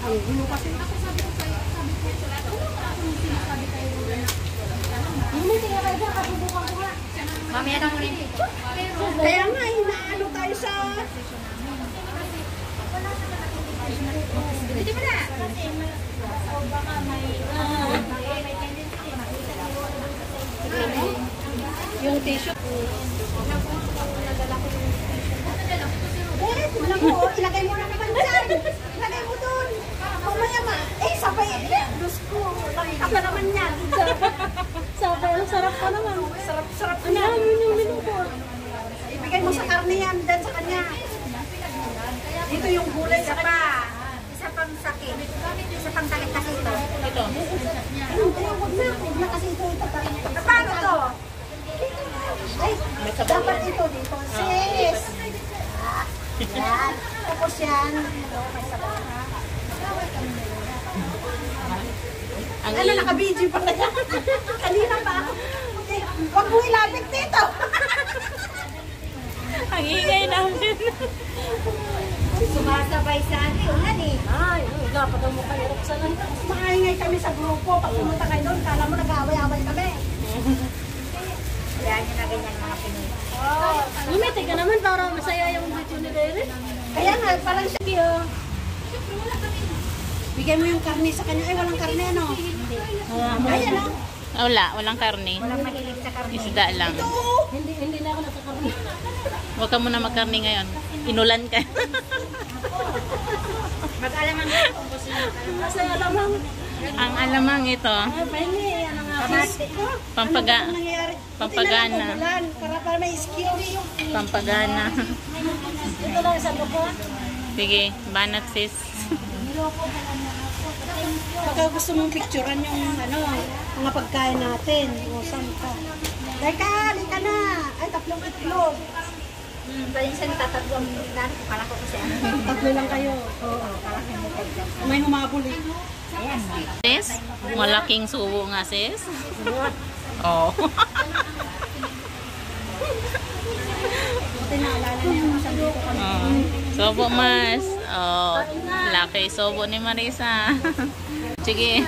Yung kasi ako sabi ko kayo, sabi ko sinasabi kayo hindi tingnan kayo dyan, kasubukan ko nga. Mamaya na mo rin. Kaya nga, inaano tayo sa... Hindi ba na? O baka may tendency. Yung tissue. Alam mo, ilagay mo na naman dyan. Ilagay mo dun. Mamaya ma. Sabay. Diyos ko. Langkap na naman yan. Sabay. Ang sarap pa naman. Sarap na. Ano yung minubor? Ibigay mo sa karne yan. Dyan sa kanya. Dito yung gulay sa kanya. Isa pang sakit. Isa pang sakit kasi ito. Ito. Huwag na kasi ito. Paano to? Ay, dapat ito dito. Sis. Yan. Tapos yan. Ano, naka-video pa na yan. Kanina pa ako. Huwag mo ilapit dito. Ang ingay namin. Sumasabay sa atin. Ulan eh. Ay, dapat ang mukha yung Roxanne. Maingay kami sa grupo. Pag pumunta kayo doon, kala mo nag-away-away kami. Yan yung na ganyan mga Pinoy. Lumiti ka naman para masaya yung video ni Derek. Kaya nga, parang siya. Bigay mo yung karne sa kanya. Ay, walang karne, ano? Ay, ano? Walang karne. Walang mahilig sa karne. Isda lang. Hindi na ako nagkakarne. Huwag ka muna magkarne ngayon. Inulan ka. Mag-alaman ka kung gusto nyo. Masaya lamang. Ang alamang ito. Ay, pahingi. Ano nga? Pampagana. Para may skill. Pampagana. Ito lang sa lupa. Sige, banat sis. Pagka gusto mong picturean yung mga pagkain natin. O, saan ka? Lika na. Ay, tatlong itlog. Pwede siya natatlong itlog. Kala ko kasi tatlo lang kayo. Oo, kala ko may humabol eh. Ayan. Sis, malaking subo nga sis. Oh. Buti naalala niya kung saan dito kami. Sobo mas. Oh, laki sobo ni Marisa. Sige.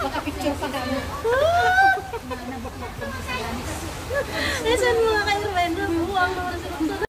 Baka picture pa gano'n. Nasaan mga kayo, Ren? Buwang naman sa